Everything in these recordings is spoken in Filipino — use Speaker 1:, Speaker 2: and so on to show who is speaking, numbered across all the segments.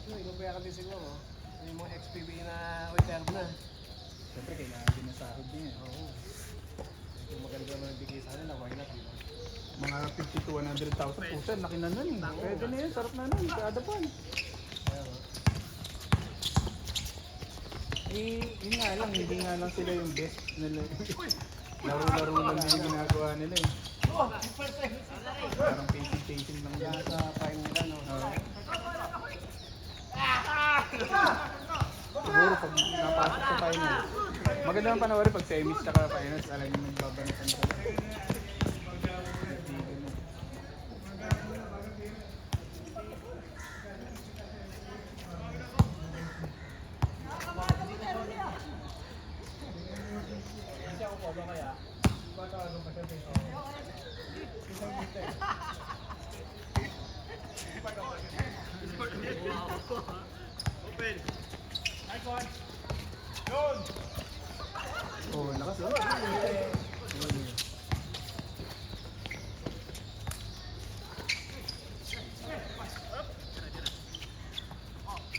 Speaker 1: Inubuya ka din siguro. Yung mga XPB na reserve na.
Speaker 2: Siyempre, kailangan din ng sahod niya.
Speaker 1: Oo. Kung maganda naman ang bigay sa kanila, why not, di ba?
Speaker 2: Mga 50 to 100,000 pusa, laki na nun eh. Pwede na yun, sarap na nun, kada buwan.
Speaker 1: Kaya nga.
Speaker 2: Eh, yun nga lang, hindi nga lang sila yung best nila. Laro-laro lang din yung ginagawa nila eh. Parang pacing-pacing lang
Speaker 1: Kaya
Speaker 2: yan.
Speaker 1: sa time nila, no?
Speaker 2: Siguro pag napasok sa finals, maganda ang panoorin pag semis tsaka finals, alam yung nagbabanatan sila. Oh, lakas oh.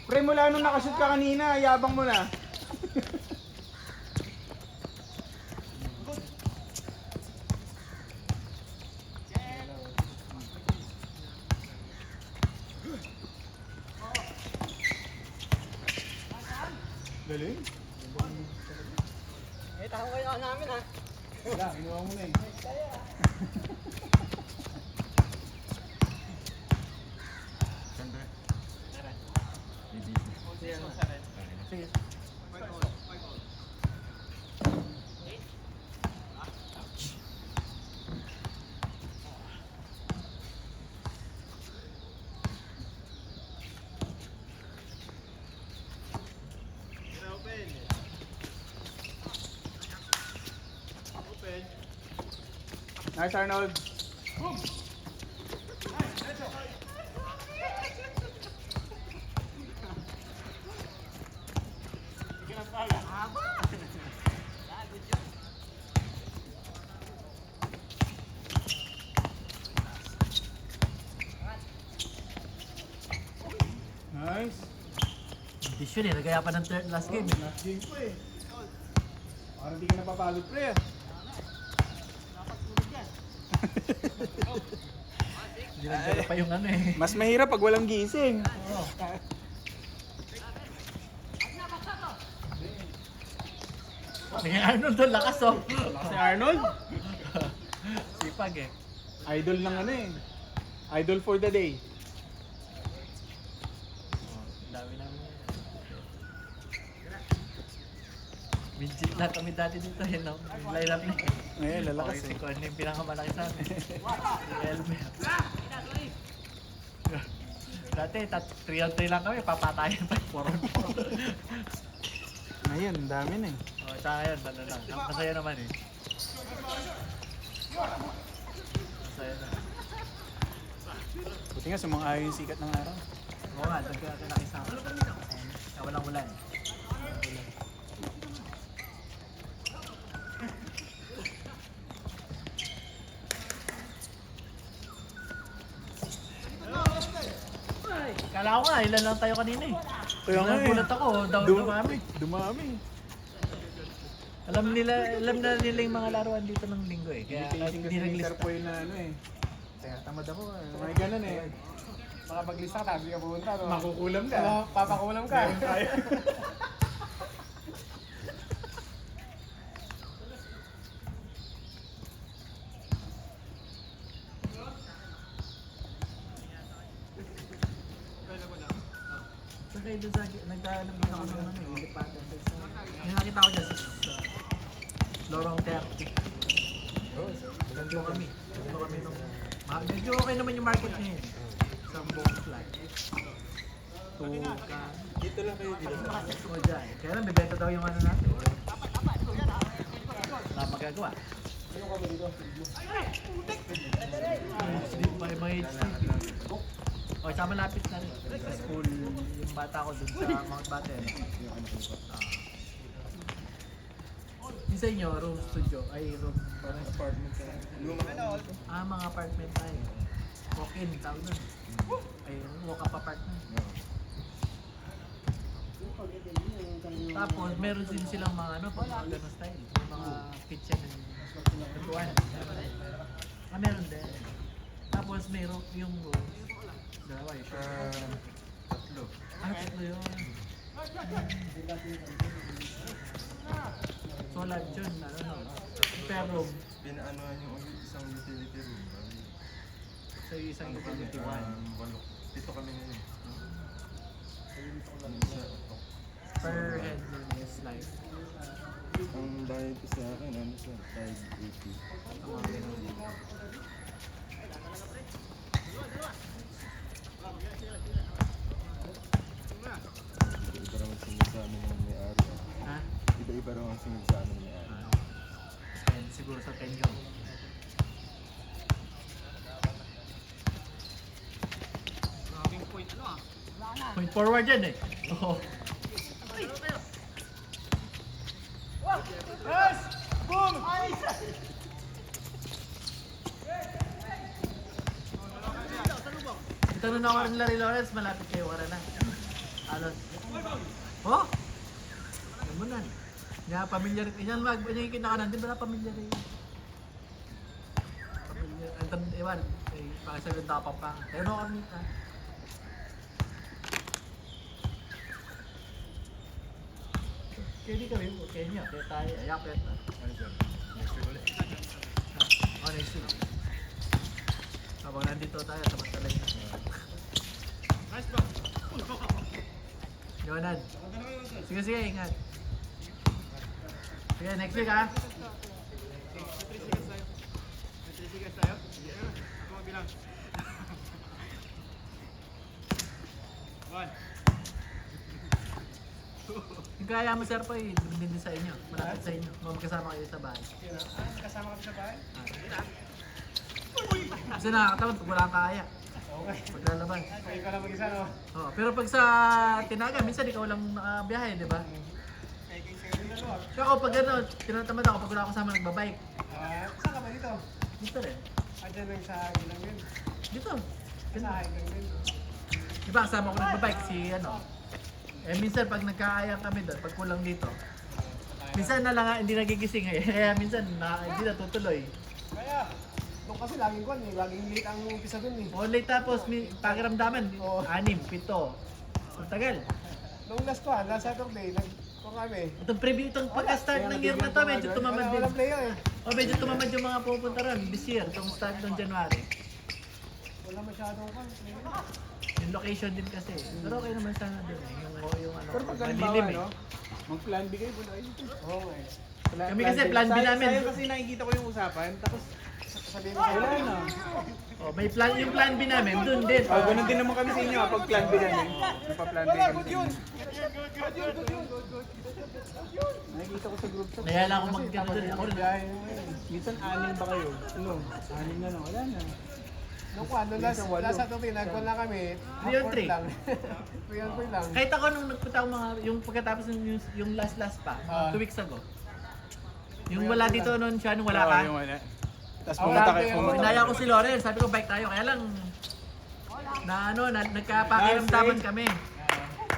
Speaker 2: Pre, mula nung nakashoot ka kanina, yabang mo na. Galing.
Speaker 1: Eh, tako kayo namin, ha?
Speaker 2: Wala, kinuha mo na eh.
Speaker 1: Sige.
Speaker 2: Nice, Arnold. Nice.
Speaker 3: Vision eh, nagaya pa ng third last game.
Speaker 2: Last game po eh. Parang di ka napapagod, pre.
Speaker 3: Dinagdala pa yung ano eh.
Speaker 2: Mas mahirap pag walang gising.
Speaker 3: Oo. Sige Arnold doon, lakas oh.
Speaker 2: Si Arnold,
Speaker 3: Sipag eh.
Speaker 2: idol ng ano eh. Idol for the day.
Speaker 3: Ang dami namin yan. Midget lang kami dati dito yun no? Yung lineup na yun.
Speaker 2: Ngayon, lalakas
Speaker 3: Si
Speaker 2: eh.
Speaker 3: Con yung pinakamalaki sa amin. Si Elmer. Dati, 3-on-3 lang kami, papatayan pa yung 4-on-4.
Speaker 2: Ngayon, ang dami na eh.
Speaker 3: O, tsaka ngayon, ano lang. Ang masaya naman eh. Masaya na.
Speaker 2: Buti nga, sumang-ayon yung sikat ng araw.
Speaker 3: Oo nga, nagkakalaki sa akin. Kaya walang ulan. Kala ko nga, ilan lang tayo kanina eh.
Speaker 2: Kaya nga eh.
Speaker 3: Nagulat ako, dumami.
Speaker 2: Dumami.
Speaker 3: Alam na nila yung mga laruan dito ng linggo eh. Kaya
Speaker 2: Imitation kasi
Speaker 3: hindi
Speaker 2: ni Sir
Speaker 3: naglista.
Speaker 2: Poy na ano eh. Kaya tamad ako eh. May ganun eh.
Speaker 1: Makapaglista ka, tapos di ka pumunta, no?
Speaker 2: Makukulam ka.
Speaker 1: Oo, papakulam ka.
Speaker 2: Meron tayo.
Speaker 3: So kayo doon sa, nagtahanap din ako ng ano, ilipatan doon sa, yung nakita ko dyan sa Lorong 30. Dito kami. Dito kami nung, medyo okay naman yung market ngayon. Sa buong flat. Tuka.
Speaker 2: Dito lang kayo dito.
Speaker 3: Makasex mo dyan. Kaya lang, bibenta daw yung ano natin. Wala magagawa. Dito pa yung mga HDB. O, sa malapit na rin. Sa school, yung bata ko dun sa Mount Batten. Yung sa inyo, room studio, ay room, parang apartment ka. Mga apartment tayo. Walk-in, tawag dun. Ay, walk-up apartment. Tapos meron din silang mga ano, pang mga ganun style. Yung mga kitchen and lutuan. Meron din. Tapos meron yung rooms. Dalawa yung share.
Speaker 2: Tatlo.
Speaker 3: Tatlo yun. So lunch yun, ano no? Per room.
Speaker 2: Pinaanoan yung isang utility room.
Speaker 3: So yung isang utility one.
Speaker 2: Walo. Pito kami ngayon.
Speaker 3: Per head room is like
Speaker 2: Ang bayad ko sa akin, ano sa 580.
Speaker 3: mga ganun.
Speaker 2: Iba-iba raw ang singil sa amin ng may-ari.
Speaker 3: Ha?
Speaker 2: Iba-iba raw ang singil sa amin ng may-ari.
Speaker 3: And siguro sa tenyo. Point forward yan eh. Oo. Ito na ako ng Larry Lawrence, malapit kayo ka na. Alos. Oh! Alam mo na. Nga, pamilyar. Yan, yung kinakanan din, wala pamilyar eh. Pamilyar. Ewan, pakisabi ng tapang pa. Tayo na ako nita. Kaya di kami, Kenya, kaya tayo, ayapit.
Speaker 2: Next week ulit.
Speaker 3: Oh, next week. Habang nandito tayo, samantalay na. Yonan. Sige, sige, ingat. Sige, next week ha. Yung kaya mo sir pa eh, din sa inyo. Malapit sa inyo. Magkasama kayo sa bahay.
Speaker 1: Kasama kami sa bahay?
Speaker 3: Kasi nakakatawa pag wala kang kaya.
Speaker 1: Okay.
Speaker 3: Paglalaban.
Speaker 1: Kayo ka lang mag-isa, no?
Speaker 3: Oh, pero pag sa Tinaga, minsan ikaw lang nakabiyahe, di ba? Kaya ako pag ano, tinatamad ako pag wala ako kasama nagbabike.
Speaker 1: Saan ka ba dito?
Speaker 3: Dito rin.
Speaker 1: Diyan lang sa ilang yun.
Speaker 3: Dito.
Speaker 1: Sa hiking din.
Speaker 3: Di ba kasama ko nagbabike si ano. Eh minsan pag nagkaayang kami doon, pag kulang dito. Minsan na lang hindi nagigising eh. Kaya minsan hindi natutuloy.
Speaker 1: Kaya, doon kasi laging kwan eh. Laging late ang umpisa dun eh.
Speaker 3: O late tapos pakiramdaman,
Speaker 1: Oo.
Speaker 3: 6, 7. Ang tagal.
Speaker 1: Nung last ko, last Saturday, nagko kami.
Speaker 3: Itong preview, itong pagka-start ng year na to, medyo tumamad din.
Speaker 1: Walang player eh.
Speaker 3: O medyo tumamad yung mga pupunta ron this year, itong start ng January.
Speaker 1: Wala masyadong kwan.
Speaker 3: Yung location din kasi. Pero okay naman sana din eh. Yung ano,
Speaker 2: Pero pag
Speaker 3: malilim
Speaker 2: halimbawa,
Speaker 3: eh.
Speaker 2: no? Mag-plan B kayo, wala yun.
Speaker 1: Oo eh.
Speaker 3: Kami kasi plan B namin.
Speaker 2: Sa'yo kasi nakikita ko yung usapan, tapos
Speaker 1: Sabihin mo
Speaker 2: wala
Speaker 1: sa'yo.
Speaker 2: na.
Speaker 3: Oh, may plan, yung plan B namin, dun din.
Speaker 2: Oh, ganun din naman kami sa inyo pag plan B namin. Napa-plan B
Speaker 1: Wala,
Speaker 2: kami
Speaker 1: good
Speaker 2: sa
Speaker 1: yun.
Speaker 2: inyo. Nakikita ko sa group chat.
Speaker 3: Kaya lang ako mag-gano dun. Ako rin.
Speaker 1: Biyahe mo yun.
Speaker 2: Minsan 6 ba kayo? Ano? 6 na lang, wala na.
Speaker 1: Nung kwan, nung last Saturday, nagkwan lang kami.
Speaker 3: 3 on 3.
Speaker 1: lang. 3 on 3 lang.
Speaker 3: Kahit ako nung nagpunta ako yung pagkatapos yung last pa, 2 weeks ago. Yung wala dito noon siya, nung wala ka.
Speaker 2: Oo, yung wala. Tapos
Speaker 1: Wala
Speaker 2: pumunta
Speaker 1: kayo.
Speaker 2: kayo, pumunta.
Speaker 3: Inaya ko si Loren, sabi ko bike tayo, kaya lang nagkapakiramdaman kami.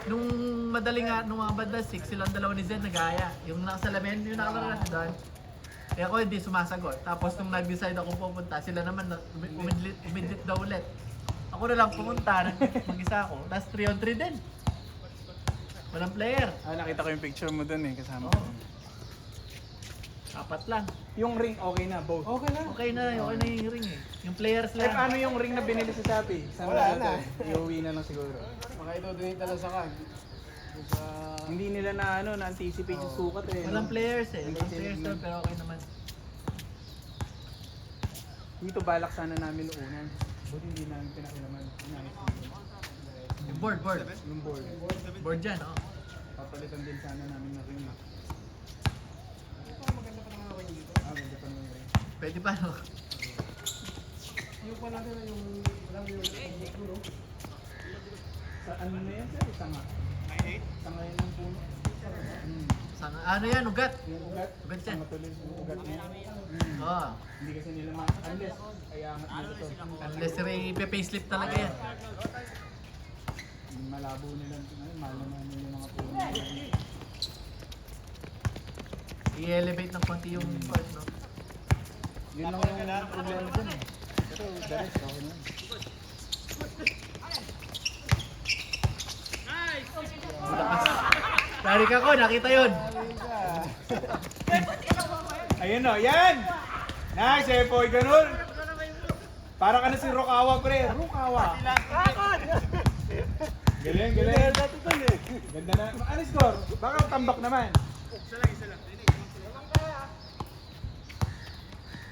Speaker 3: Nung madaling nung mga bandang 6, silang dalawa ni Zen nagaya. Yung nakasalamin, yung nakalaro natin doon. Kaya ako hindi sumasagot. Tapos nung nag-decide ako pupunta, sila naman umidlit daw ulit. Ako na lang pumunta, mag-isa ako. Tapos 3 on 3 din. Walang player.
Speaker 2: Nakita ko yung picture mo dun eh, kasama
Speaker 3: Oo.
Speaker 2: ko.
Speaker 3: 4 lang.
Speaker 2: Yung ring, okay na, both.
Speaker 1: Okay na.
Speaker 3: Okay na yung ring eh. Yung players
Speaker 2: Eh,
Speaker 3: lang.
Speaker 2: paano yung ring na binili sa Shopee? Saan
Speaker 1: Wala
Speaker 2: ba
Speaker 1: na.
Speaker 2: ito? Iuwi na lang siguro.
Speaker 1: Maka-donate na lang sa kan. Doon sa...
Speaker 2: Hindi nila na-anticipate yung sukat eh.
Speaker 3: Walang
Speaker 2: no?
Speaker 3: players eh.
Speaker 2: Hindi
Speaker 3: Walang
Speaker 2: sila-
Speaker 3: players doon pero okay naman.
Speaker 2: Dito balak sana namin uunan. Buti hindi namin pinakilaman. Inayos namin.
Speaker 3: Yung board.
Speaker 2: Yung board.
Speaker 3: Board dyan, oh.
Speaker 2: Papalitan din sana namin na ring.
Speaker 1: Maganda pa naman ako dito.
Speaker 2: Ganda pa naman ring.
Speaker 3: Pwede pa, no?
Speaker 1: Yung pa natin na yung... Alam mo yung... no?
Speaker 2: Sa ano na yan sir? Sanga. Sanga yun ng puno.
Speaker 3: Ano yan, ugat?
Speaker 2: Yung ugat.
Speaker 3: Ugat yan.
Speaker 2: Sanga tuloy yung ugat niya.
Speaker 3: Oo.
Speaker 2: Hindi kasi nila unless ay angat nila to.
Speaker 3: Unless ipe-payslip talaga yan.
Speaker 2: Malabo nila. Mahal naman yung mga puno.
Speaker 3: I-elevate ng konti yung part, no?
Speaker 2: Yun lang yung problema dyan eh. Pero the rest, okay na.
Speaker 3: Tarik ako, nakita yun.
Speaker 2: Ayun o, yan! Nice, boy, ganun! Para ka na si Rukawa, pre. Rukawa. Galing, galing. Ganda na. Ano score? Baka tambak naman.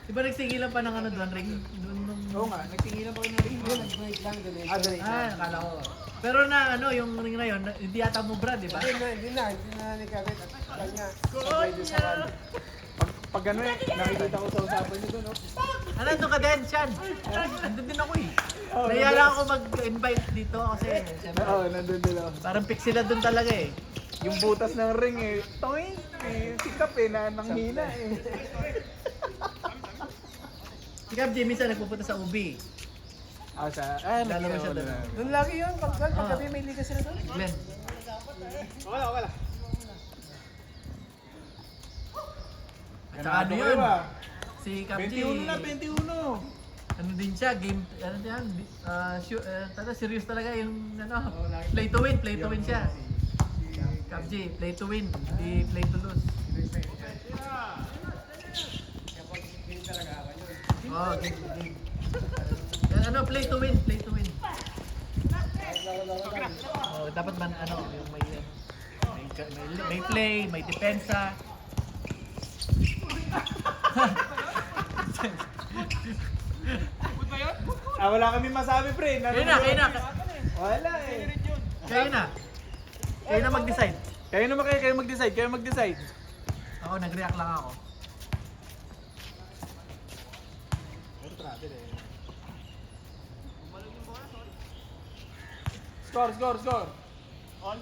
Speaker 3: Di ba nagsigilan pa ng ano doon, ring? Doon nung...
Speaker 2: Oo nga, nagtingilan pa kayo ng ring.
Speaker 1: Break lang, ganun.
Speaker 2: Galing.
Speaker 3: Nakala ko. Pero na ano, yung ring na yun, hindi yata mo brad, di ba?
Speaker 1: Hindi na nikabit. Kanya, sabay doon sa one.
Speaker 2: Pag gano'n eh, nakikita ko sa usapan nyo doon, no?
Speaker 3: Ano, doon ka din, Sean? Andun din ako eh. Naya lang ako mag-invite dito kasi, siyempre,
Speaker 2: Oo, nandun din ako.
Speaker 3: parang pick sila doon talaga eh.
Speaker 2: Yung butas ng ring eh, toing, eh, sikap eh, nanghina eh.
Speaker 3: Si Cap Jimmy sa nagpupunta sa UB. Lalaro siya doon.
Speaker 1: Doon lagi yun, paggabi may liga sila doon.
Speaker 3: Glenn.
Speaker 2: Okay lang.
Speaker 3: At saka ano yun? Si Cap G.
Speaker 2: 21 na, 21.
Speaker 3: Ano din siya, game, ano yan, serious talaga yung, ano, play to win siya. Cap G, play to win, hindi play to lose. Oh, game. Yan, ano, play to win. Oh, dapat man, ano, yung may play, may depensa.
Speaker 2: Wala kami masabi, pre.
Speaker 3: Kayo na.
Speaker 2: Wala eh.
Speaker 3: Kayo na mag-decide.
Speaker 2: Kayo mag-decide.
Speaker 3: Ako, nag-react lang ako.
Speaker 2: Score. On.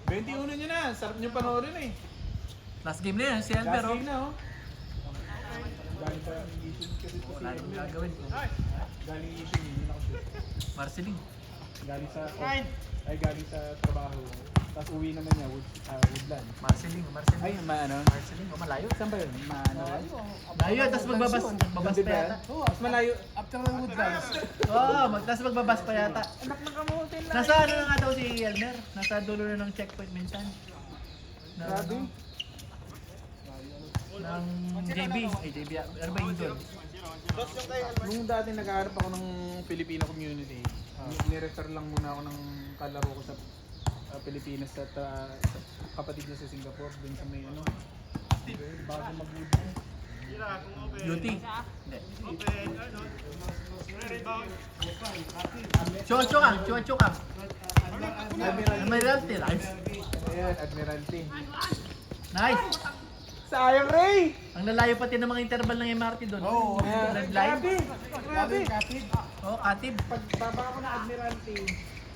Speaker 2: 21 nyo na. Sarap nyo panoorin eh.
Speaker 3: Last game na yan, si Albert.
Speaker 2: Last game na oh. Galing pa issues kasi po
Speaker 3: Wala nang gagawin ko.
Speaker 2: Galing issue yun ako shoot.
Speaker 3: Marceling.
Speaker 2: Galing sa trabaho. Tapos uwi naman niya, Woodland.
Speaker 3: Marceling.
Speaker 2: Ay, ano?
Speaker 3: Marceling, malayo.
Speaker 2: Saan ba yun? Ano?
Speaker 3: Layo, tapos magbabas pa yata.
Speaker 2: Mas malayo.
Speaker 1: After ng Woodlands.
Speaker 3: Oo, tapos magbabas pa yata.
Speaker 2: Anak ng kamutin lang.
Speaker 3: Nasa ano na nga daw si Elmer? Nasa dulo na ng checkpoint minsan.
Speaker 2: Grabe.
Speaker 3: Ng JB. Ay, JB. Ano ba yung doon?
Speaker 2: Nung dati nag-aarap ako ng Filipino community, nirefer lang muna ako ng kalaro ko sa Pilipinas at kapatid niya sa Singapore, dun sa may ano, bago mag-Woodland.
Speaker 3: UT. Hindi. Chuacho ka. Admiralty live.
Speaker 2: Ayan, Admiralty.
Speaker 3: Nice.
Speaker 2: Sayang, Ray!
Speaker 3: Ang lalayo pati ng mga interval ng MRT doon.
Speaker 1: Oo.
Speaker 3: Live.
Speaker 2: Grabe!
Speaker 3: Oh, Katib.
Speaker 2: Pagbaba ko na Admiralty,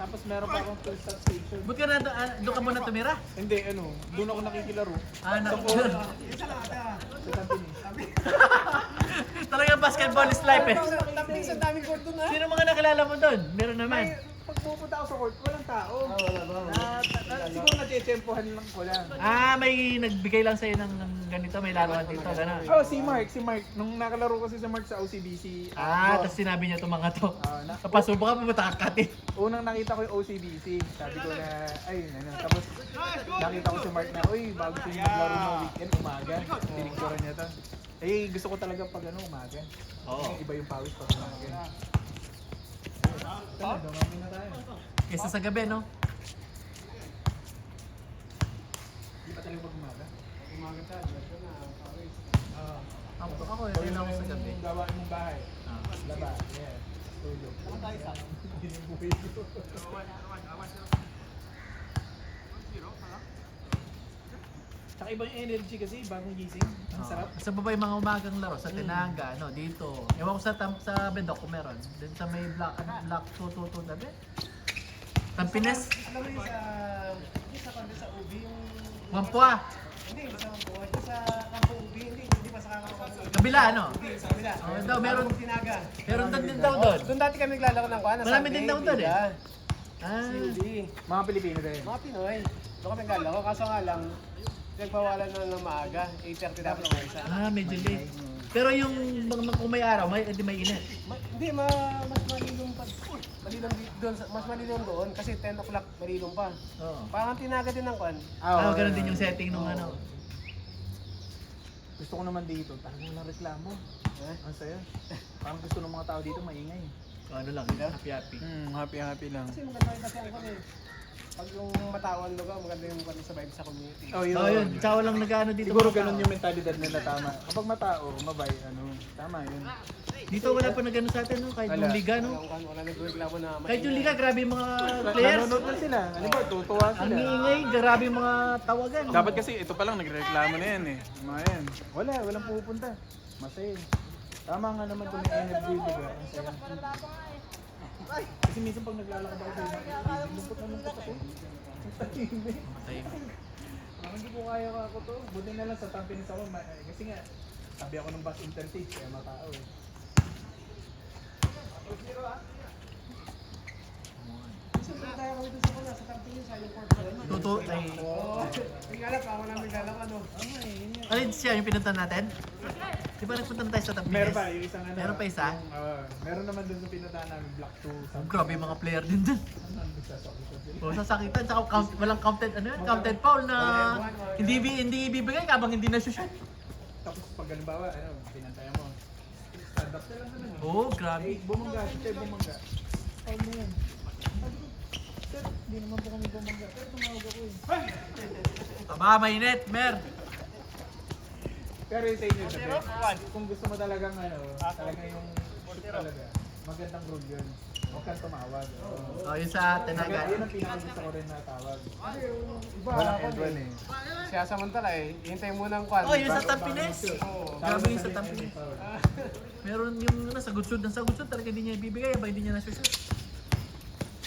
Speaker 2: tapos meron pa akong full stop station.
Speaker 3: Buti ka na doon ka muna tumira.
Speaker 2: Hindi, doon ako nakikilaro.
Speaker 3: Nakikita.
Speaker 2: Sa Tampines.
Speaker 3: Talagang basketball is life eh.
Speaker 1: Tapos ang daming court doon ha.
Speaker 3: Sino mga nakilala mo doon? Meron naman.
Speaker 2: Pag pupunta ako sa court, walang tao. Siguro natitsempohan lang ko lang.
Speaker 3: May nagbigay lang sa'yo ng ganito, may laruan dito, gano'n.
Speaker 2: Si Mark. Nung nakalaro kasi si Mark sa OCBC.
Speaker 3: Tapos sinabi niya itong mga to. Kapasubo ka, pumunta ka Katib.
Speaker 2: Unang nakita ko yung OCBC. Sabi ko na, Tapos nakita ko si Mark na, bago siya maglaro ng weekend, umaga. Tinikturan niya to. Gusto ko talaga pag umaga.
Speaker 3: Oo.
Speaker 2: Iba yung pawis pag umaga. Dumami na tayo.
Speaker 3: Kesa sa gabi, no?
Speaker 2: Hindi pa talaga pag umaga.
Speaker 1: Umaga tayo, ito na, pawis.
Speaker 3: Ako,
Speaker 2: O
Speaker 3: ito na ako sa gabi.
Speaker 2: yung gawain mong bahay. Laba, yes. Tulog. Hindi yung buhay ko. Tsaka iba yung energy kasi, bagong gising. Ang sarap.
Speaker 3: Sa baba yung mga umagang laro, sa Tinanga, dito. Ewan ko sa Bedok kung meron. Doon sa may block 222 na ba? Tampines?
Speaker 1: Alam mo yung sa kanda sa UB, yung...
Speaker 3: Wampua.
Speaker 1: Hindi, sa Wampua. Ito sa Kampo UB, hindi pa sa Kampo UB.
Speaker 3: Kabila, ano?
Speaker 1: Hindi, sa kabila.
Speaker 3: Daw, meron.
Speaker 1: Tinaga.
Speaker 3: Meron din daw doon.
Speaker 1: Doon dati kami naglalaro ng kuha.
Speaker 3: Marami din daw doon eh.
Speaker 1: Hindi.
Speaker 2: Mga Pilipino din.
Speaker 1: Mga Pinoy. Doon kami naglalaro. Kaso nga lang, Nagpawalan na ng maaga. 8:30 dapat ang isa.
Speaker 3: Ah, medyo late. Pero yung kung may araw, hindi may init.
Speaker 1: Hindi, mas malilong pa. Malilong doon, mas malilong doon kasi 10 o'clock malilong pa.
Speaker 3: Oo.
Speaker 1: Parang tinaga din ng kwan.
Speaker 3: Ah, ganun din yung setting nung ano.
Speaker 2: Gusto ko naman dito, talagang lang reklamo.
Speaker 1: Eh?
Speaker 2: Ang saya. Parang gusto ng mga tao dito maingay.
Speaker 3: Ano lang, happy-happy.
Speaker 2: Happy lang.
Speaker 1: Kasi maganda kasi ang kwan eh. Pag yung matawan lugar, maganda yung kwan sa vibe sa community.
Speaker 2: Oh, yun.
Speaker 3: Oh, yun. Tsaka walang nag-ano dito.
Speaker 2: Siguro
Speaker 3: mga
Speaker 2: ganun
Speaker 3: tao.
Speaker 2: yung mentalidad nila, tama. Kapag matao, mabay, tama yun.
Speaker 3: Dito wala pa nag-ano sa atin, no? Kahit
Speaker 2: Wala.
Speaker 3: yung liga, no?
Speaker 1: Wala nagreklamo na
Speaker 3: Kahit yung liga, grabe yung mga players.
Speaker 2: Nanonood na sila. Ano ba, tutuwa
Speaker 3: Ang
Speaker 2: sila.
Speaker 3: ingay, grabe yung mga tawagan.
Speaker 2: Dapat kasi ito pa lang nagreklamo na yan eh. Mga yan. Walang pupunta. Masaya. Tama nga naman kung may energy, di ba? Ang saya. Kasi minsan pag naglalakad ako sa lungkot na lungkot ako. Ang tahimik. Hindi ko kaya ako to. Buti na lang sa Tampines ako. Kasi nga, sabi ako ng bus interchange kaya matao eh.
Speaker 1: Siyempre tayo kami doon sa kuna, sa Tampines, sa yung court.
Speaker 3: Tuto, ay...
Speaker 1: Hindi nga lang, ako namin lalaman, no?
Speaker 3: Alin siya yung pinunta natin? Di ba nagpunta na tayo sa Tampines?
Speaker 2: Meron pa, yung isang ano.
Speaker 3: Meron pa isa?
Speaker 2: Meron naman dun sa pinuntahan namin, Block 2.
Speaker 3: Grabe yung mga player din dun.
Speaker 2: Ano, sasakit sila.
Speaker 3: O, sasakitan, tsaka walang counted, counted foul na hindi ibibigay habang hindi na shoot.
Speaker 2: Tapos pag halimbawa, pinantayan mo. Stand up na lang naman.
Speaker 3: Oo, grabe.
Speaker 2: Bumangga, si bumangga. Paul mo yan. Sabi ko, sir, hindi naman po kami bumangga. Pero tumawag ako eh.
Speaker 3: Tama, mainit, mer.
Speaker 2: Pero yung sa inyo, sabi, kung gusto mo talagang talaga yung shoot talaga, magandang rule yun. Huwag kang tumawag.
Speaker 3: O, yun sa
Speaker 2: Yun
Speaker 3: Tenaga.
Speaker 2: ang pinakagusto ko rin na tawag.
Speaker 1: Kasi yung iba,
Speaker 2: Walang
Speaker 1: ako
Speaker 2: end one eh.
Speaker 1: siya samantala eh. Hintay mo ng kwan.
Speaker 3: Oh, yun sa Tampines.
Speaker 1: Oo.
Speaker 3: Grabe yung sa Tampines. Meron yung sagutsud ng sagutsud talaga hindi niya ibibigay habang hindi niya na-shoot.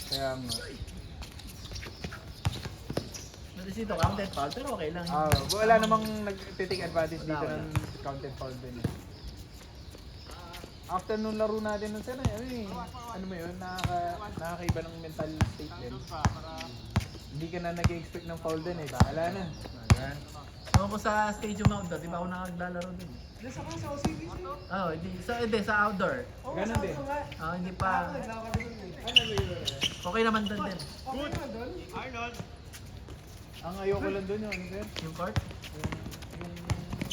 Speaker 2: Kaya nga.
Speaker 3: Pero dito, counted foul, pero okay lang.
Speaker 2: Wala namang nag-take advantage dito
Speaker 3: Wala.
Speaker 2: ng counted foul din eh. After nung laro natin nun sana, ano mo yun, nakakaiba ng mental state din. Hindi ka na nag-expect ng foul din eh, bahala na.
Speaker 3: Ako sa stadium outdoor, di ba ako nakaglalaro din?
Speaker 1: Nasa ka sa OCBC?
Speaker 3: Oh, hindi sa outdoor.
Speaker 1: Oo,
Speaker 2: Ganun
Speaker 1: sabi
Speaker 2: din.
Speaker 1: ko nga.
Speaker 3: Hindi
Speaker 1: Ako,
Speaker 3: pa.
Speaker 1: naglaro kami dun eh.
Speaker 3: Okay naman doon din.
Speaker 1: Okay naman dun.
Speaker 2: Ang ayoko lang dun yung ano sir,
Speaker 3: Yung court.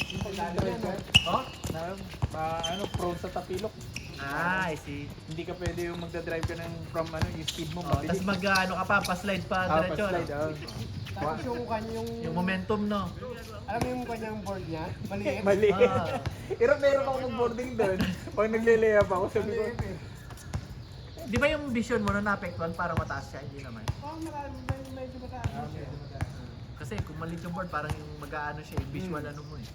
Speaker 2: yung pag-drive ka,
Speaker 3: Oh?
Speaker 2: na prone sa tapilok.
Speaker 3: Ah, I see.
Speaker 2: Hindi ka pwede yung magdadrive ka ng from yung speed mo
Speaker 3: Oh, tapos
Speaker 2: mabilis.
Speaker 3: pa-slide pa diretso.
Speaker 2: Pa-slide,
Speaker 1: Tapos yung kanyang,
Speaker 3: Yung momentum, no?
Speaker 1: alam mo yung kanyang board niya? Maliit.
Speaker 2: Mali.
Speaker 3: Ah.
Speaker 2: Meron ako ng boarding doon. Pag nagle-layup ako, sabi ko,
Speaker 1: Maliit eh.
Speaker 3: Di ba yung vision mo na naapektuhan para mataas siya? Hindi naman.
Speaker 1: Oo, medyo mataas na siya.
Speaker 3: Kasi kung maliit yung board, parang yung mag-aano siya, yung visual ano mo eh.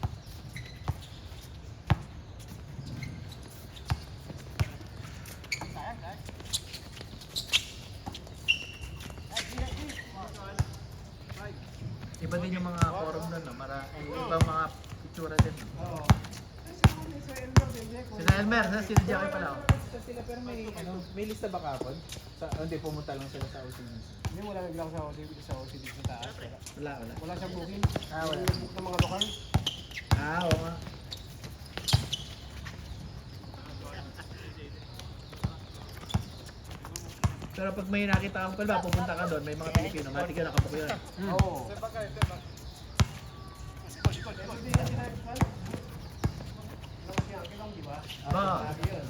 Speaker 3: Iba din yung mga forum doon, no? Ibang mga picture din. No?
Speaker 1: Oo. Sa Elmer din, Jeko.
Speaker 3: Sila Elmer, sila Jackie pala. Oh.
Speaker 2: sila pero may lista ba kapon? Hindi, pumunta lang sila sa OCBC.
Speaker 1: Hindi, wala naglang sa OCD sa taas.
Speaker 3: Wala.
Speaker 1: Wala siyang booking.
Speaker 2: Wala.
Speaker 1: Yung book ng mga lokal.
Speaker 3: Oo nga. Pero pag may nakita kang kalba, pupunta ka doon, may mga Pilipino, mati ka nakabook yun.
Speaker 1: Oo. Hindi kasi nagpal. Ang kilong, di ba?
Speaker 3: Oo.
Speaker 1: Sabi yun.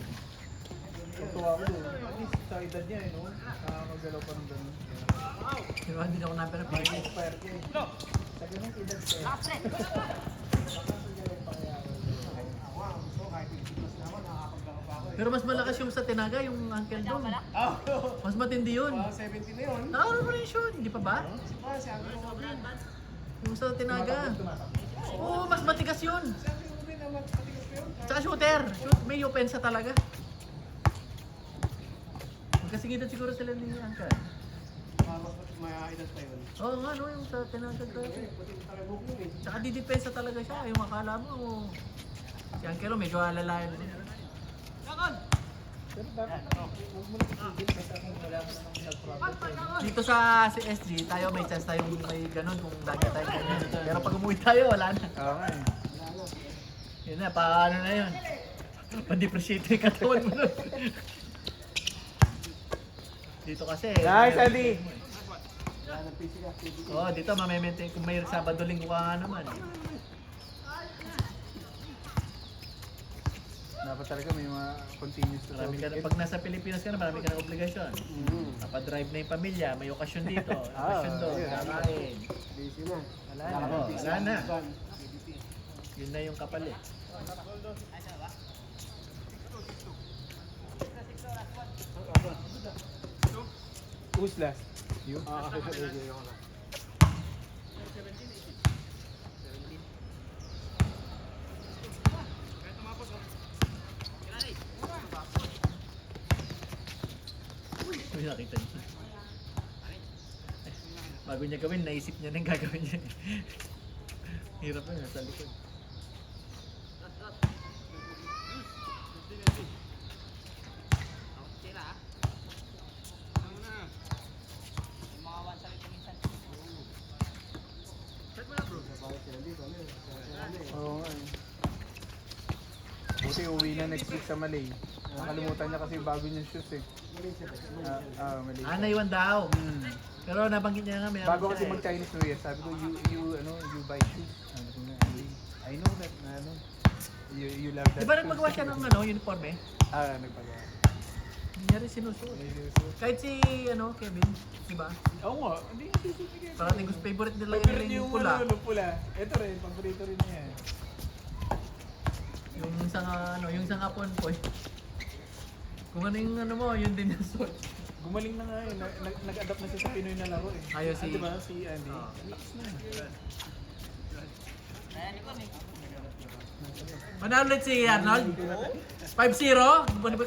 Speaker 2: Tutuwa ko doon. At least sa edad niya, no? Nakakagalaw pa ng ganun.
Speaker 3: Di ba, hindi na ako napera
Speaker 2: Mag-inspire ka eh. Sa ganun edad ka eh. Nakakagalaw pa kaya ako.
Speaker 1: Wow, so kahit 50 plus naman, nakakapaglaro pa ako eh.
Speaker 3: Pero mas malakas yung sa Tenaga, yung uncle doon.
Speaker 1: Oh,
Speaker 3: Mas matindi yun.
Speaker 1: 70 na yun.
Speaker 3: Nakakaroon mo rin yun, hindi pa ba?
Speaker 1: Si Uncle Robin.
Speaker 3: Yung sa Tenaga.
Speaker 2: Tumatakbo.
Speaker 3: Oo, mas matigas yun.
Speaker 1: Si Uncle Robin ang matigas ko yun.
Speaker 3: Tsaka shooter. May opensa talaga. Magkasingitan siguro sila ni Uncle.
Speaker 1: Mas may edad pa yun.
Speaker 3: Oo nga, no, yung sa Tenaga grabe.
Speaker 1: Pati tayo booking eh.
Speaker 3: Tsaka didepensa talaga siya. Yung akala mo, si Uncle medyo alalayan din.
Speaker 2: Pero dapat, huwag mo lang itigil basta kung wala ka namang health problem.
Speaker 3: Dito sa CSG, tayo may chance tayong may ganun kung lagi tayo ganyan. Pero pag umuwi tayo, wala na.
Speaker 2: Oo nga eh.
Speaker 3: Yun na, paano na yun? Pa-depreciate yung katawan mo nun. Dito kasi.
Speaker 2: Nice, Andy!
Speaker 3: Oo, dito mamimaintain kung may Sabado Linggo ka nga naman.
Speaker 2: Dapat talaga may mga continuous to
Speaker 3: Marami ka na, pag nasa Pilipinas ka na, marami ka ng obligasyon. Napadrive na yung pamilya, may okasyon dito, okasyon doon,
Speaker 2: yeah.
Speaker 3: kakain.
Speaker 1: Busy na.
Speaker 3: Wala na. Wala na. Yun na yung kapalit.
Speaker 2: Who's last? You?
Speaker 3: Uy, nakita niyo. Bago niya gawin, naisip niya na yung gagawin niya. Hirap na, nasa likod.
Speaker 2: Oo nga eh. Buti uwi na next week sa Malay. Nakalimutan niya kasi bago niyang shoes eh. Malay.
Speaker 3: Naiwan daw.
Speaker 2: Hmm.
Speaker 3: Pero nabanggit niya nga may
Speaker 2: Bago
Speaker 3: ano
Speaker 2: kasi
Speaker 3: siya eh.
Speaker 2: mag Chinese New Year, sabi ko you buy shoes. Sabi ko nga, I know that na ano. You love that.
Speaker 3: Di ba
Speaker 2: shoes.
Speaker 3: nagpagawa siya ng uniform eh?
Speaker 2: Nagpagawa.
Speaker 3: Hindi niya rin sinusuot. Kahit si Kevin, di ba?
Speaker 2: Oo nga, hindi susuot.
Speaker 3: Parating gusto favorite nila
Speaker 2: Favorite
Speaker 3: yung
Speaker 2: yung
Speaker 3: pula.
Speaker 2: pula. Ito rin, paborito rin niya.
Speaker 3: Yung sa Ponpoy. Kung ano yung ano mo, yun din yung suot.
Speaker 2: Gumaling na nga eh. Nag-adapt na siya sa Pinoy na laro eh.
Speaker 3: Ayos si-
Speaker 2: Diba? Si Andy.
Speaker 3: Oo.
Speaker 2: Lakas na.
Speaker 3: Manalo ulit si Arnold. 5-0. Buwan pa